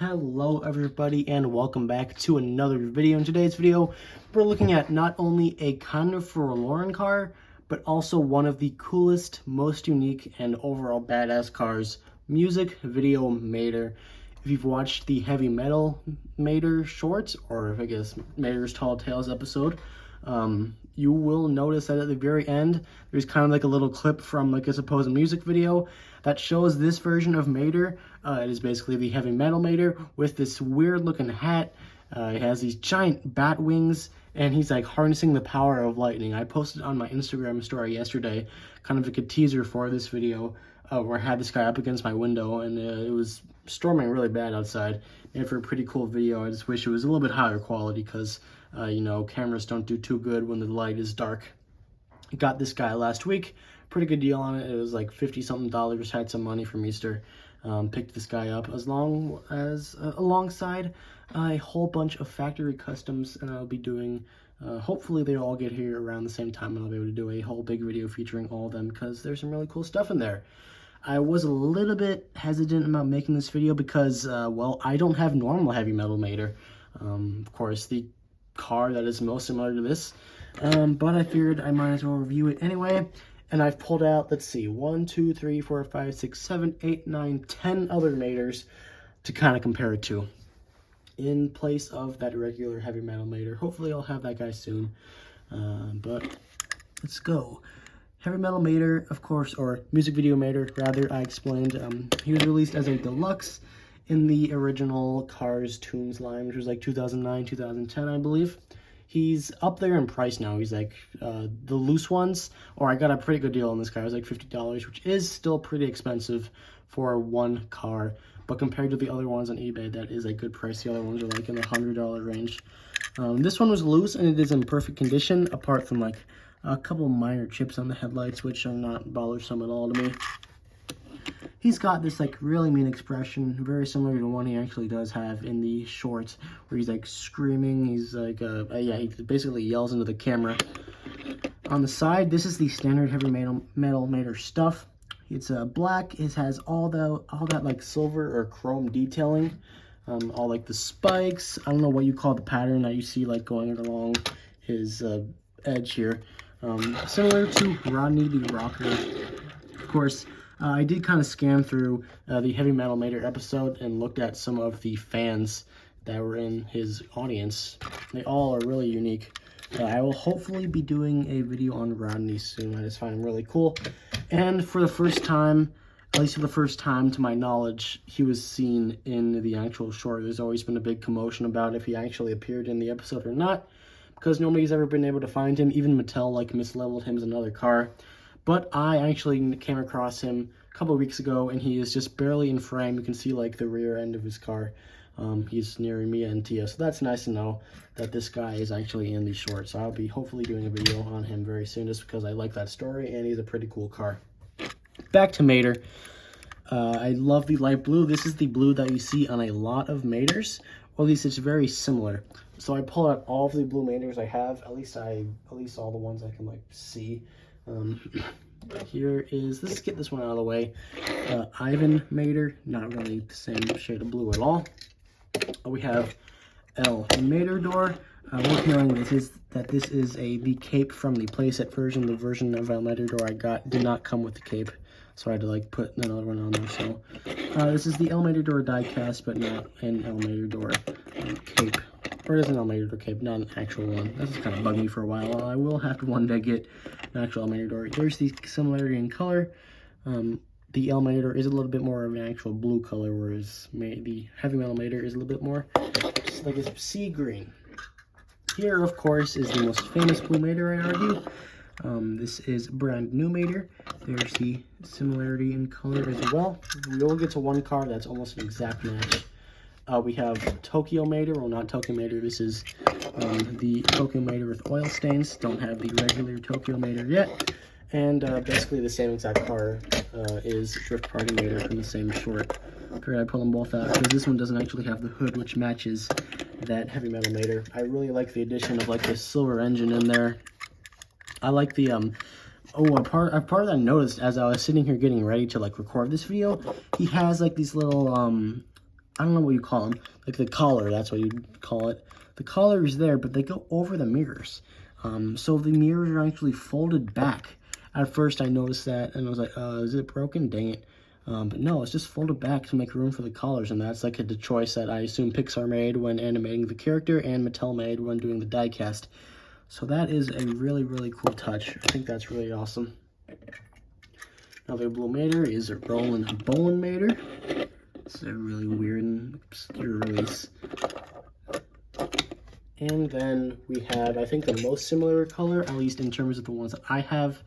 Hello everybody and welcome back to another video. In today's video, we're looking at not only a kind of forlorn car, but also one of the coolest, most unique, and overall badass cars, Music Video Mater. If you've watched the Heavy Metal Mater shorts, or I guess Mater's Tall Tales episode, you will notice that at the very end, there's kind of like a little clip from like a supposed music video that shows this version of Mater. It is basically the Heavy Metal Mater with this weird looking hat. It has these giant bat wings, and he's like harnessing the power of lightning. I posted on my Instagram story yesterday, kind of like a teaser for this video, where I had this guy up against my window, and it was storming really bad outside. And for a pretty cool video, I just wish it was a little bit higher quality, because you know, cameras don't do too good when the light is dark. Got this guy last week, pretty good deal on it. It was like $50-something, had some money from Easter. Picked this guy up alongside a whole bunch of factory customs, and I'll be doing, hopefully they all get here around the same time, and I'll be able to do a whole big video featuring all of them, because there's some really cool stuff in there. I was a little bit hesitant about making this video because, well, I don't have normal Heavy Metal Mater. Of course, the car that is most similar to this, but I figured I might as well review it anyway. And I've pulled out, let's see, 1, 2, 3, 4, 5, 6, 7, 8, 9, 10 other Maters to kind of compare it to, in place of that regular Heavy Metal Mater. Hopefully I'll have that guy soon, but let's go. Heavy Metal Mater, of course, or Music Video Mater, rather, I explained. He was released as a deluxe in the original Cars Toons line, which was like 2009, 2010, I believe. He's up there in price now. He's like the loose ones, or I got a pretty good deal on this guy. It was like $50, which is still pretty expensive for one car. But compared to the other ones on eBay, that is a good price. The other ones are like in the $100 range. This one was loose, and it is in perfect condition, apart from like a couple minor chips on the headlights, which are not bothersome at all to me. He's got this like really mean expression, very similar to the one he actually does have in the shorts, where he's like screaming. He's like, yeah, he basically yells into the camera. On the side, this is the standard Heavy Metal Mater stuff. It's black. It has all that like silver or chrome detailing, all like the spikes. I don't know what you call the pattern that you see like going along his edge here. Similar to Rodney the Rocker, of course. I did kind of scan through the Heavy Metal Mater episode and looked at some of the fans that were in his audience. They all are really unique. I will hopefully be doing a video on Rodney soon. I just find him really cool. And for the first time, at least for the first time to my knowledge, he was seen in the actual short. There's always been a big commotion about if he actually appeared in the episode or not, because nobody's ever been able to find him. Even Mattel like mislabeled him as another car. But I actually came across him a couple of weeks ago, and he is just barely in frame. You can see like the rear end of his car. He's near Mia and Tia, so that's nice to know that this guy is actually in the short. So I'll be hopefully doing a video on him very soon, just because I like that story, and he's a pretty cool car. Back to Mater. I love the light blue. This is the blue that you see on a lot of Maters, or at least it's very similar. So I pulled out all of the blue Maters I have, at least all the ones I can like see. Here is, let's get this one out of the way. Ivan Mater, not really the same shade of blue at all. We have El Matador. Worth knowing this is the cape from the playset version. The version of El Matador I got did not come with the cape, so I had to like put another one on there. So this is the El Matador diecast, but not an El Matador cape. Or it is an El Matador cape, not an actual one. This has kind of bugged me for a while. I will have to one day get an actual El Matador. There's the similarity in color. The El Matador is a little bit more of an actual blue color, whereas the Heavy Metal Mater is a little bit more just like a sea green. Here, of course, is the most famous blue Mater, I argue. This is brand new Mater. There's the similarity in color as well. We will get to one car that's almost an exact match. We have Tokyo Mater, well, not Tokyo Mater. This is the Tokyo Mater with oil stains. Don't have the regular Tokyo Mater yet. And basically the same exact car is Drift Party Mater from the same short. I figured I'd pull them both out because this one doesn't actually have the hood, which matches that Heavy Metal Mater. I really like the addition of like this silver engine in there. I like the a part that I noticed as I was sitting here getting ready to like record this video. He has like these little I don't know what you call them, like the collar, that's what you'd call it. The collar is there, but they go over the mirrors. So the mirrors are actually folded back. At first I noticed that, and I was like, is it broken? Dang it. But no, it's just folded back to make room for the collars, and that's like the choice that I assume Pixar made when animating the character and Mattel made when doing the diecast. So that is a really, really cool touch. I think that's really awesome. Another Blue Mater is a Roland Bowling Mater. It's a really weird and obscure release. And then we have, I think the most similar color, at least in terms of the ones that I have,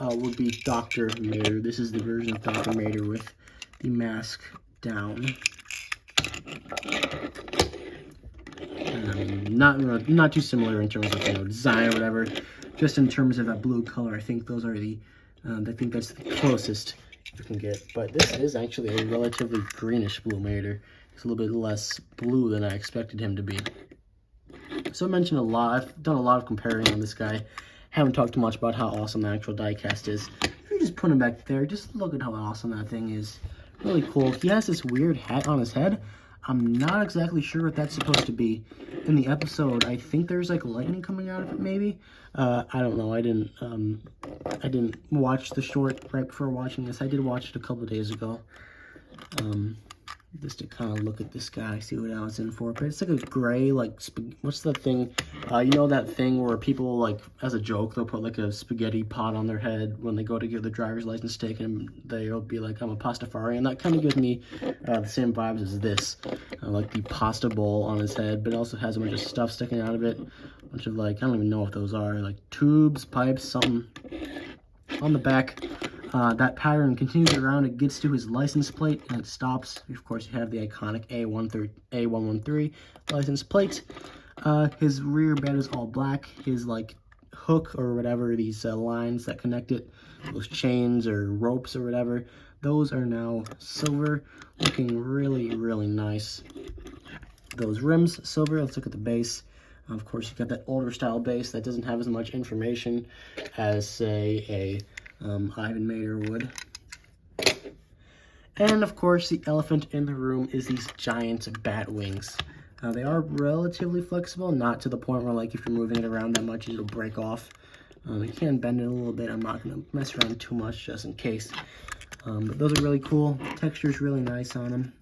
would be Dr. Mater. This is the version of Dr. Mater with the mask down. Not too similar in terms of design or whatever. Just in terms of that blue color, I think those are the, I think that's the closest you can get. But this is actually a relatively greenish Blue Mater. It's a little bit less blue than I expected him to be. So I mentioned a lot. I've done a lot of comparing on this guy. Haven't talked too much about how awesome the actual diecast is. If you just put him back there, just look at how awesome that thing is. Really cool. He has this weird hat on his head. I'm not exactly sure what that's supposed to be. In the episode, I think there's like lightning coming out of it, maybe. I don't know. I didn't watch the short right before watching this. I did watch it a couple of days ago. Just to kind of look at this guy, see what I was in for. But it's like a gray, like, what's that thing? You know that thing where people, like, as a joke, they'll put, like, a spaghetti pot on their head when they go to get their driver's license taken, and they'll be like, I'm a pastafarian. That kind of gives me the same vibes as this. Like the pasta bowl on his head, but it also has a bunch of stuff sticking out of it. A bunch of, like, I don't even know what those are. Like, tubes, pipes, something. On the back, that pattern continues around, it gets to his license plate, and it stops. Of course, you have the iconic A113 license plate. His rear bed is all black. His, like, hook or whatever, these lines that connect it, those chains or ropes or whatever, those are now silver, looking really, really nice. Those rims, silver. Let's look at the base. Of course, you've got that older style base that doesn't have as much information as, say, a Ivan Mater would. And, of course, the elephant in the room is these giant bat wings. They are relatively flexible, not to the point where, like, if you're moving it around that much, it'll break off. You can bend it a little bit. I'm not going to mess around too much just in case. But those are really cool. Texture's really nice on them.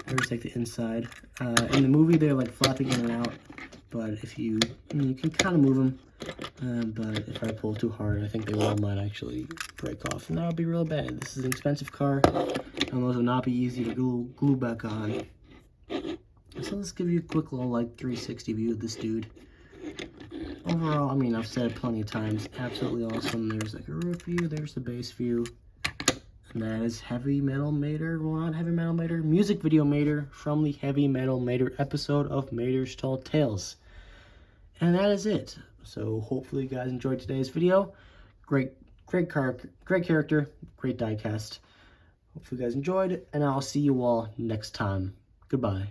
There's, like, the inside. In the movie, they're, like, flapping in and out. But if you can kind of move them. But if I pull too hard, I think they might actually break off. And that would be real bad. This is an expensive car. And those would not be easy to glue back on. So let's give you a quick little, like, 360 view of this dude. Overall, I mean, I've said it plenty of times. Absolutely awesome. There's, like, a roof view. There's the base view. And that is Heavy Metal Mater, well, not Heavy Metal Mater, music video Mater from the Heavy Metal Mater episode of Mater's Tall Tales. And that is it. So hopefully you guys enjoyed today's video. Great character, great diecast. Hopefully you guys enjoyed, and I'll see you all next time. Goodbye.